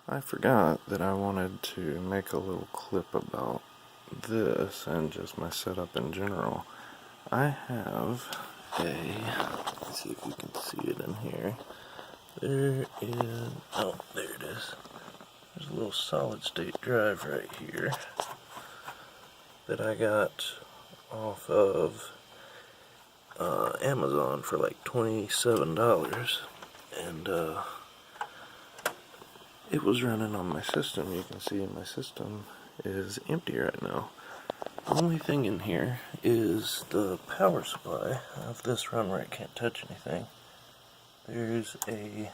I forgot that I wanted to make a little clip about this and just my setup in general. I have let's see if you can see it in here. There it is. There's a little solid state drive right here that I got off of Amazon for like $27. And it was running on my system. You can see my system is empty right now. The only thing in here is the power supply. I have this run where I can't touch anything. There's a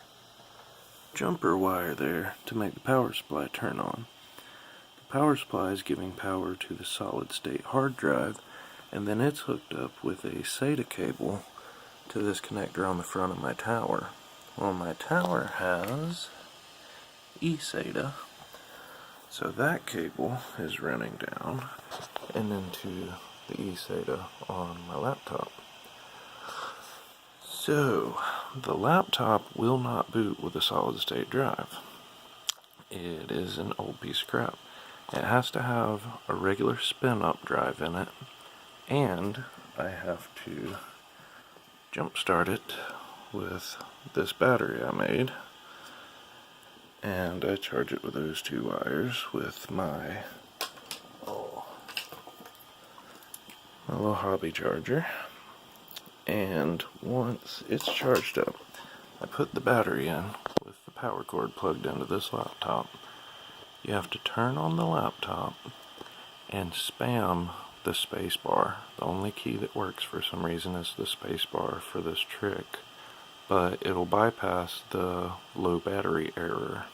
jumper wire there to make the power supply turn on. The power supply is giving power to the solid state hard drive, and then it's hooked up with a SATA cable to this connector on the front of my tower. Well, my tower has eSATA, so that cable is running down and into the eSATA on my laptop. So, the laptop will not boot with a solid state drive. It is an old piece of crap. It has to have a regular spin up drive in it, and I have to jump start it with this battery I made, and I charge it with those two wires with my little hobby charger. And once it's charged up, I put the battery in with the power cord plugged into this laptop. You have to turn on the laptop and spam the space bar. The only key that works for some reason is the space bar for this trick, but it'll bypass the low battery error.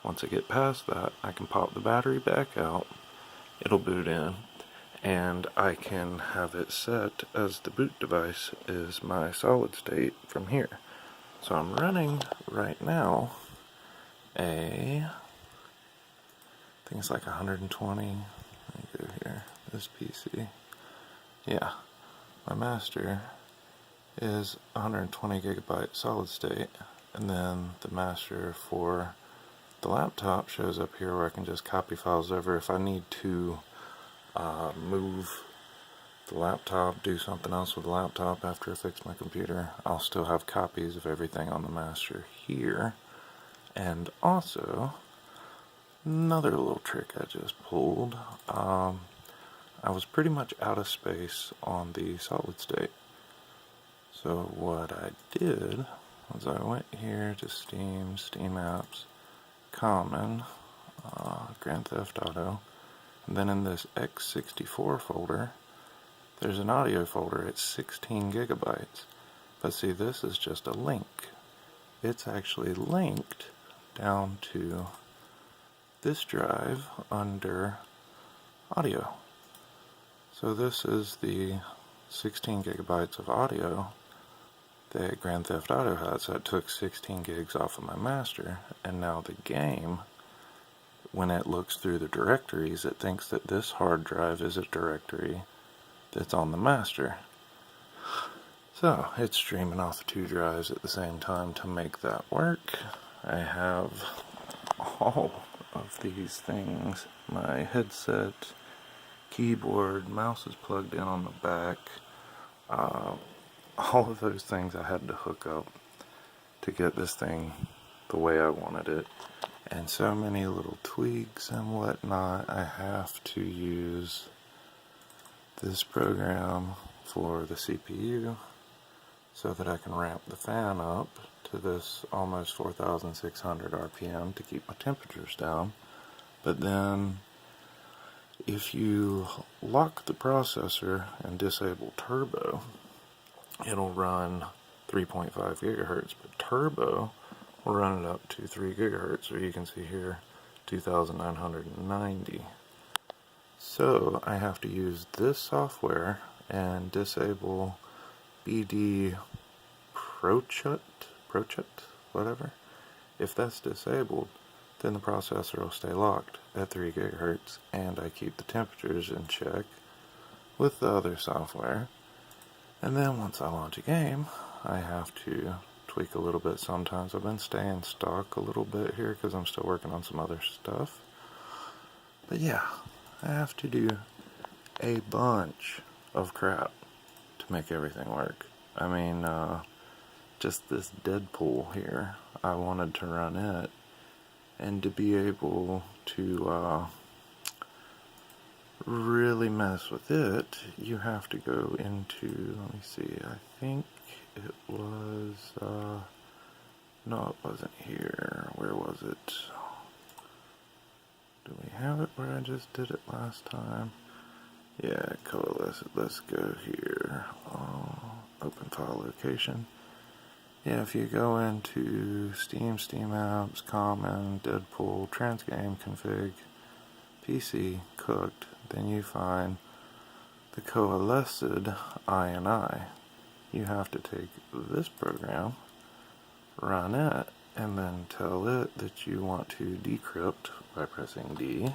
Once I get past that, I can pop the battery back out, it'll boot in, and I can have it set as the boot device is my solid state from here. So I'm running right now I think it's like 120, let me go here, this PC. Yeah, my master is 120 gigabyte solid state, and then the master for the laptop shows up here where I can just copy files over. If I need to move the laptop, do something else with the laptop after I fix my computer, I'll still have copies of everything on the master here. And also, another little trick I just pulled, I was pretty much out of space on the solid state. So what I did was I went here to Steam, Steam Apps, Common, Grand Theft Auto, and then in this x64 folder, there's an audio folder at 16 gigabytes. But see, this is just a link. It's actually linked down to this drive under audio. So this is the 16 gigabytes of audio that Grand Theft Auto has. So it took 16 gigs off of my master, and now the game, when it looks through the directories, it thinks that this hard drive is a directory that's on the master. So it's streaming off the two drives at the same time to make that work. I have all of these things. My headset, keyboard, mouse is plugged in on the back. All of those things I had to hook up to get this thing the way I wanted it. And so many little tweaks and whatnot. I have to use this program for the CPU so that I can ramp the fan up to this almost 4,600 RPM to keep my temperatures down. But then if you lock the processor and disable turbo, it'll run 3.5 gigahertz, but turbo will run it up to 3 gigahertz, or you can see here 2,990. So I have to use this software and disable BD ProChut, whatever. If that's disabled, then the processor will stay locked at 3 gigahertz, and I keep the temperatures in check with the other software. And then once I launch a game, I have to tweak a little bit sometimes. I've been staying stuck a little bit here because I'm still working on some other stuff. But yeah, I have to do a bunch of crap to make everything work. I mean, just this Deadpool here, I wanted to run it, and to be able to really mess with it, you have to go into, let me see, I think it was, no, it wasn't here. Where was it? Do we have it where I just did it last time? Yeah, Coalesce. Let's go here. Open file location. Yeah, if you go into Steam, Steam Apps, Common, Deadpool, Transgame Config, PC, Cooked, then you find the Coalesced INI. You have to take this program, run it, and then tell it that you want to decrypt by pressing D,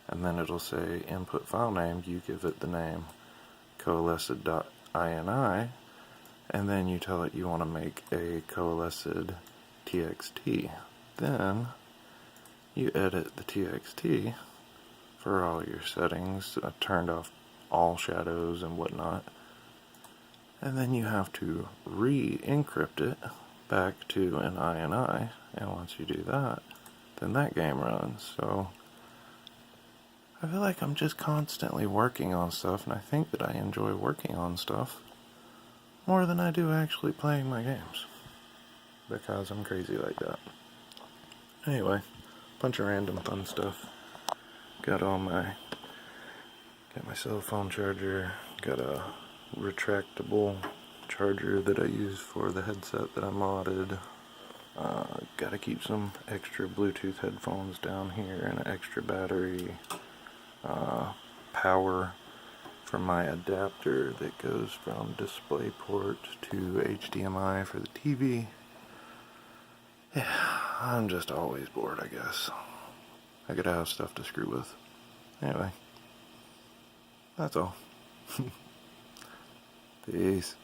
and then it'll say input file name. You give it the name coalesced.ini, and then you tell it you want to make a coalesced txt. Then you edit the txt for all your settings, turned off all shadows and whatnot, and then you have to re-encrypt it back to an INI, and once you do that, then that game runs. So I feel like I'm just constantly working on stuff, and I think that I enjoy working on stuff more than I do actually playing my games, because I'm crazy like that. Anyway, bunch of random fun stuff. Got my cell phone charger, got a retractable charger that I use for the headset that I modded. Gotta keep some extra Bluetooth headphones down here and an extra battery. Power for my adapter that goes from DisplayPort to HDMI for the TV. Yeah, I'm just always bored, I guess. I gotta have stuff to screw with. Anyway, that's all. Peace.